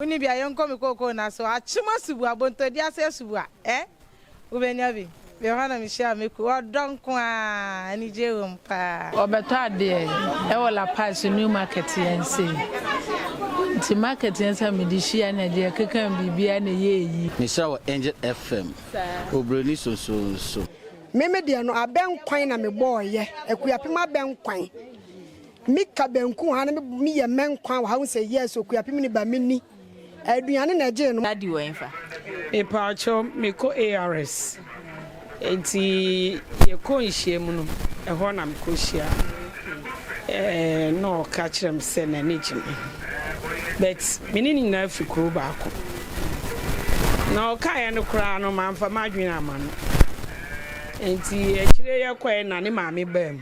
Uni bia yon komi koko na so achima subu abonto dia se subu ubenya bi be hana mi share me ko odon ko ani je wo mpa obeto ade e wala pass new market yense ti market yense me di share na de kekan bibia na ye yi ni sha wo Angel FM obroni so meme dia no aben kwan na me boye ekuapem aben kwan mika benku ha na me ye men kwan wa ha se yes okuapem ni ba meni aduane na je no adi wenfa e paacho me ko ARS enti ye ko nhie mu no e ho na me ko hia no ka kirem se na ni gime but menini na afikuru ba ko na o ka ye no kra no manfa madwena amano enti e kire ye ko na ne maame bam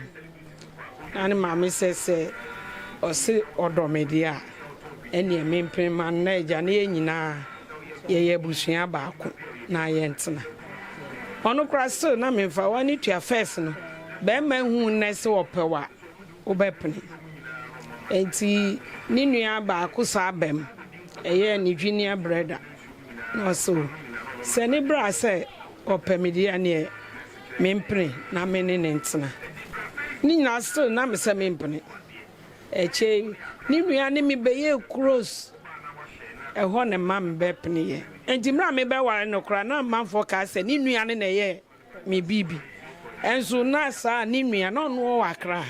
na ne maame sese o se odomedia eni emempem man na eja na enyina ye busua baako na ye ntena ono krasto na memfa wani tua first no be ma hu nese opewa obepene enti ni nua baako sa bem eye ni junior brother no so se ni bra se opemedia ne mempene na mene ne ntena ni na still na me se mempene eche ni nua ne me beye cross ho ne mam bepene ye enti mra me be ware no kra na manfo ka se ni nua ne na ye me bibi enso na sa ni nua no no wakra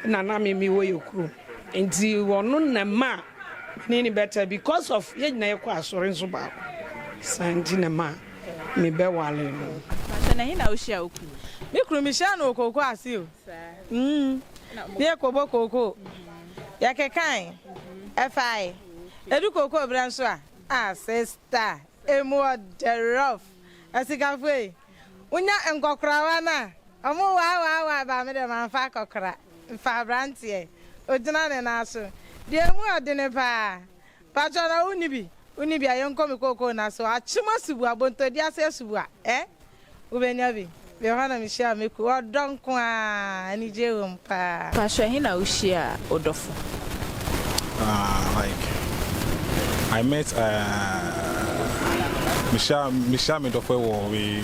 na me wo yokru enti wono na ma ni better because of ye na ye kwa asore nso ba santi na ma me be ware no na hina ushia oku mi kru mi sha no okoko ase o ye kobo koko ya kekan FI edu koko branso sister emu the rough asikafwe unya enkokrawa na omo wa ba me de manfa kokra fa brantie odina ne na so de emu odine pa na uni bi ayon komi koko na so achima subu abonto dia se subu ubenya bi be hana mi share me ko odon ko ani je wo mpa pa so hina ushia odofo like I met Michelle Medofo we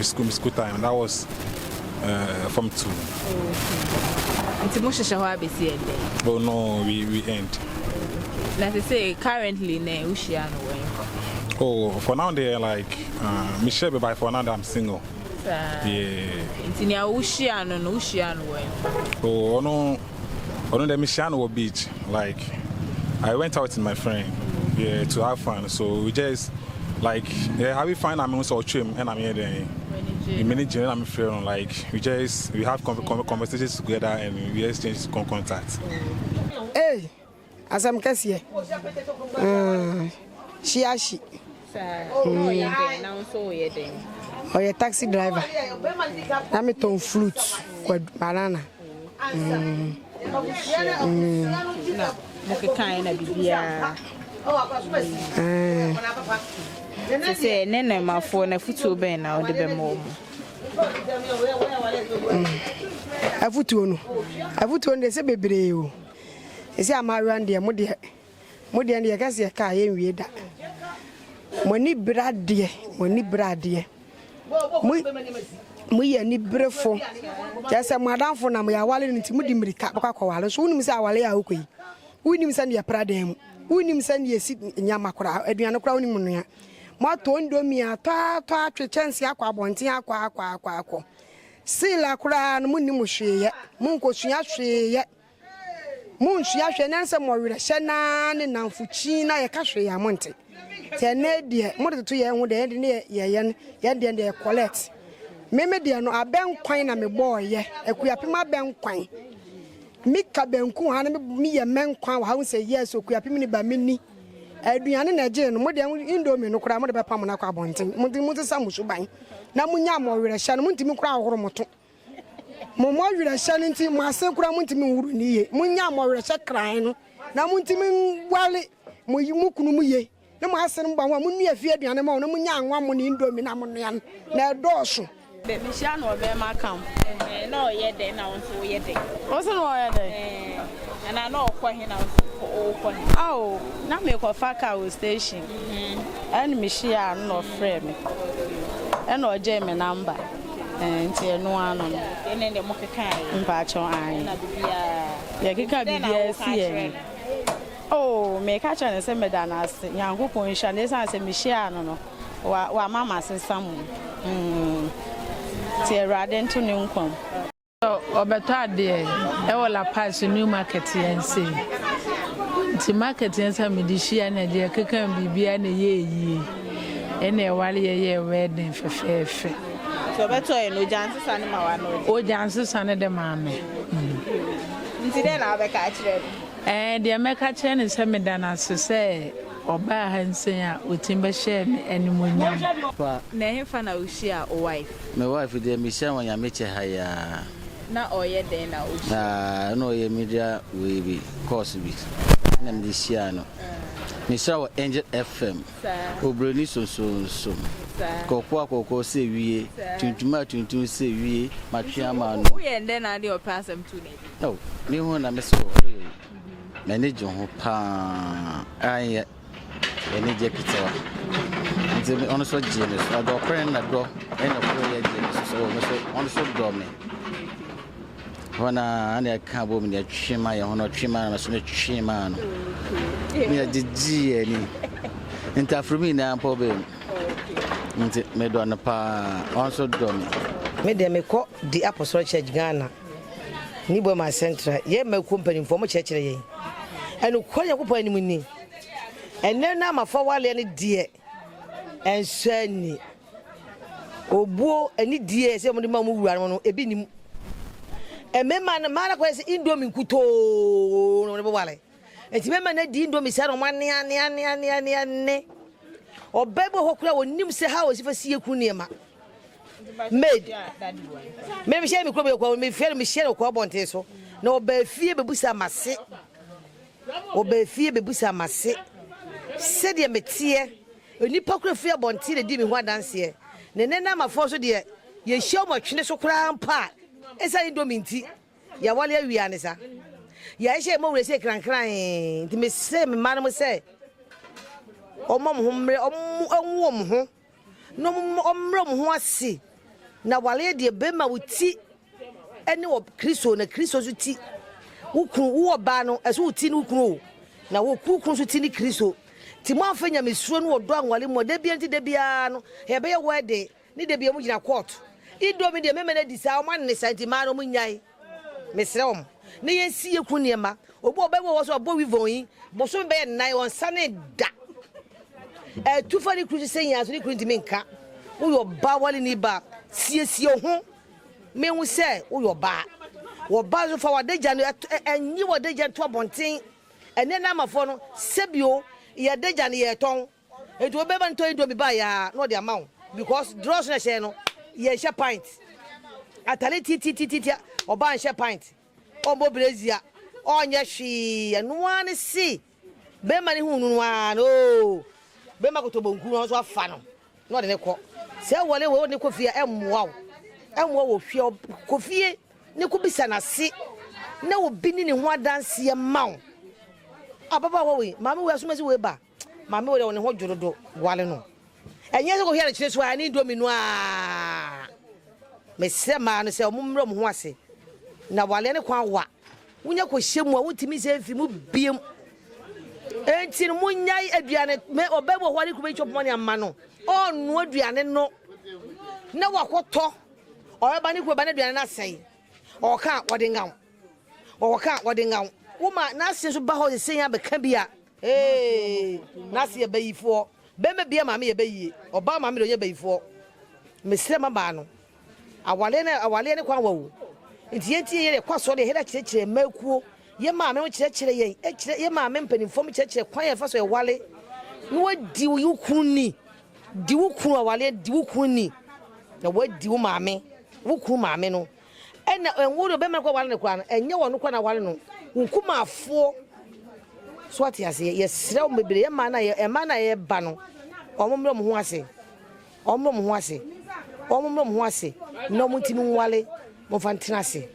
school time, and that was from 2. Nti mo shesha ho abesi ende. Oh no, we end. Let us say currently na ushia no wen. Oh, for now they like Michelle be by for now I'm single. Yeah. Nti nya ushia no wen. Oh no the Michelle no beach like I went out with my friend to have fun. So we just like how we find I'm also trim and I'm here then. Manager I'm feeling like we have conversations together and we exchange contact. Hey, as I'm kasi she oh yeah taxi driver na me ton fruits banana Mokekan na bibia se nene mafo na futu ben na ode be mo afutu no se bebre o ese amaru ande mo de ande kase ka ye nwie da moni brade mu ye ni brefo jase madamfo na mo ya wale nti mu di mirika bakwa wale so unim se awale ya okoi unim se ne pradam unim se ne yesi nyama kora aduane kora unim no ya mo to ndomi ata atwechense akwa abonten akwa sila kora no munim hweye mu nkosua hweye mu nsua hwe nanse mo werɛ hye na ne namfuchi na ye ka hwe ya monte te na die mo de to ye hu de ne ye de collect meme dia no aben kwan na me boye ekuapem aben kwan mika benku ha na me ye men kwan wa ha se yes okuapem ni ba meni aduane na je no mo de indomie no kura mo de be pam na kwa bonten mo de samusu ban na munya mo werɛ hye no mo ntimi kura ahoro moto mo werɛ hye nti mo ase kura mo ntimi wuru ni ye munya mo werɛ hye kran no na mo ntimi wale mo yi mu kunu mu ye na mo ase no ba ho mo nua fie aduane ma no munya anwa mo ni indomie na mo no na edoso Baby, she no be my camp. No, ye dey na won so ye dey. What's no ye dey? And I know Quahina or Oh, now me go Faka station. And me share no frame. And no Jamie number. And tia no one on. and then the Mokakai. In Pacho eye. Ya kika bibia sie. Oh, me catch and say me dan as yango ko insha ne say me share no. Wa mama se samu. Tia rade nto ne nkom. Obeto ade e wala pass new market yen say. Ti market yen say me di share na de keka bibia na ye yi. Ene e wale ye wedding fefefe. So beto e no janse sane ma wa no. O janse sane de ma no. Nti den na be ka kire. De meka kire ne say me dan as say oba hansen a otimbe share me animonyam. Na hefa na ushia o wife. My wife dey me share when ya meche haya. Na oye den na ushia. No ye media we be course bi. Na me share no. Me share Angel FM. Obroni so. Kokwa se wie. Tuntuma se wie. Matwiama no. We and then na dey opasem tu ne. No, me ho na me so. Manage ho pa. Aye. Any jacketawa. Nti on so jealous. I do friend na do. And of course so on so do me. Wana ane ka bo me twema ye hono twema na so ne twema no. Me agigi ani. Nti afrumi na ampo be. Nti me do na pa on so do me. Me de me ko di Apostolic Church Ghana. Ni bo ma central. Ye me company for mo church ye. Enu ko ye ko pa ni munni. Enne na ma fa wale ni die ensani obuo ani die se mo de ma mu wura no ebi nim emema na mara kwese indomie nkuto no ne bo wale enti mema na di indomie se no ne obebo hokura wonim se ha osifa sie ku niema made me share me krobe ko me fere me share ko bonte so na oba fie bebusa mase said ye metie onipa kura fie bonti de di me ho adanse ne na mafo so de ye hye mo twene so kura mpa esa ni dominti ya wale awia ne sa ya hye mo wure se krankran nti me se me man mo se omom ho mre omwom ho no omrom ho ase na wale de be ma wuti ene wo Kristo na Kristo so ti wukun wo ba no eso wuti ni wukun na wo kukun so ti ni Kristo ti mo afanya mesuro no odo anwale mo de bia nti de bia no he be ye wede ni de bia mu gina court idomi de memena di sa o man ne santi ma no mu nyai mesrem ne yensi ye ku niema obo obewo wo so obo wivon yi bo so be nai won sane da tufa ni kru se yan so ni kru ntimi nka wo yo ba wale ni ba siesie ho me hu se wo yo ba wo ba so fa wadeja no enyi wadeja to abonten ene na amafo no sebio ye deja ne ye ton etu obeba nto indomie ba ya no de amount because draws na share no ye share pint atale titi oba share pint ombo brezia onye hwi eno ane si be ma ne hunu wan o be ma kotobo nku no so afa no de ne ko se wole wo ne kofia emmoa wo hwe kofie ne ko bisa na se na obi ni ne ho adanse ye mawo ababa wo we mama we asumasi we ba mama we ne ho dworodo wale no enye se ko hia kire so ani indomie no a me se ma no se omumro mo ho ase na wale ne kwa wa wunya ko hyemu a wutimi se mfi mu biem enti no munyai aduane me obebo hware kuba chop money amma no onu aduane no na wakoto oyeba ne kuba ne aduane na sei oka wode ngam Uma nasi so ba ho se ya be ka bia nasi e bayifo be me bia mama ye bayi oba mama do ye bayifo mesre mama no awale ne kwa wawu nti ye kwaso de heda kirekire makuo ye mama wo kirekire ye mama mpanimfo mo kirekire kwan ye fa so ye wale no wadi wo kunni di wo kun awale di wo kunni na wadi wo mama wo kun mama no ena enwo do be me kwa wale ne kwa no enye wo no kwa na wale no nkumafo so ati ase ye srew mebere ye ma na ye ba no omomro mo ho ase no muntimi nwale mo fantina ase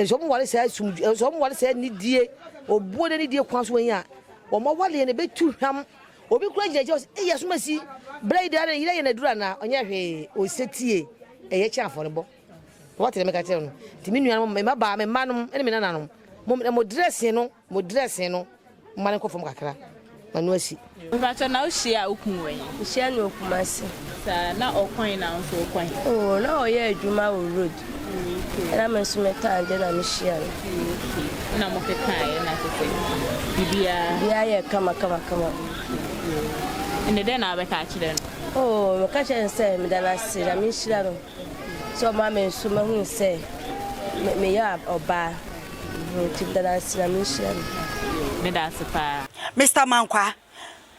so mo wale sa nidie obuo de die kwan so nya o mo wale ne betu hwam obi kura jeje yes masi braid ada yire ye na dura na onya hwe o setie eye cha afore what me ka tell no ti me nua me ba me manom ene me nananom mo dress no mane ko fom kakra manu asi Mbacho na ushia ukunwe. Ushia no kumasi. Sa na okwan na nso okwan. Oh, na oye adwuma wo road. Na me so meta ande na me shia. Na mo kekai na tete. Bibia ye kama. Ine de na abeka akire no. Oh, me ka chen say me da na se na me shia no. So ma me so ma hu say me ya oba. Ti da na se na me shia no. Me da sepa. Mr. Mankwa,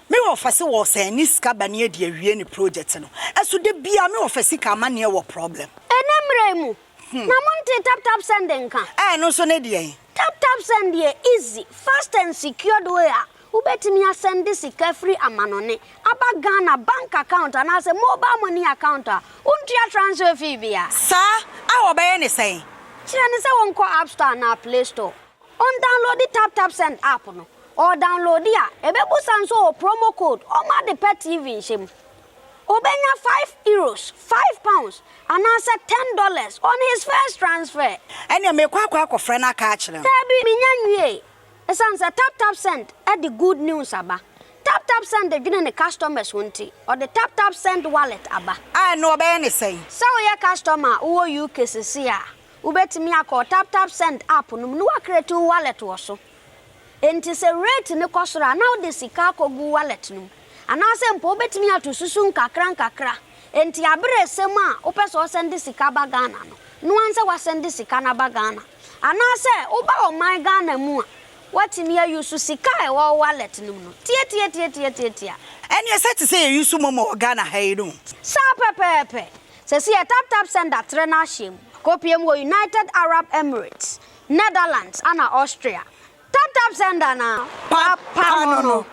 me office was a niska bani di awie ni project no. Esu de bia me office ka mane wo problem. Enemremu. Na monte tap send kan. No so ne de. Tap send dey easy, fast and secured way. Ubetimi send this free amanone. Aba Ghana bank account and as a mobile money account. Untia transfer fee bia. Sir, I obey any say. Chira ni say won ko App Store na Play Store. On download the tap send app no. Or download ya ebebu sanso promo code or ma the pet TV shim obenya €5 £5 and answer $10 on his first transfer enya me kwa friend aka akire tabi minyanwie esanse tap send at the good news aba tap send the gene customers wonti or the tap send wallet aba no obey any say so your customer wo UK sisia ubetimi akọ tap send app no no create wallet wo so enti se rate ne kosora now the sika kogu wallet no anase mpo betimi atosusu nkakra enti abre sema opeso send sika ba Ghana no anse wa send sika na ba Ghana anase oba o my Ghana mu watimi use sika e wo wallet no tie eni set say use momo Ghana hayiru sa pepepe se si tap send atre na shim kopiem wo United Arab Emirates Netherlands and Austria tap send na pa no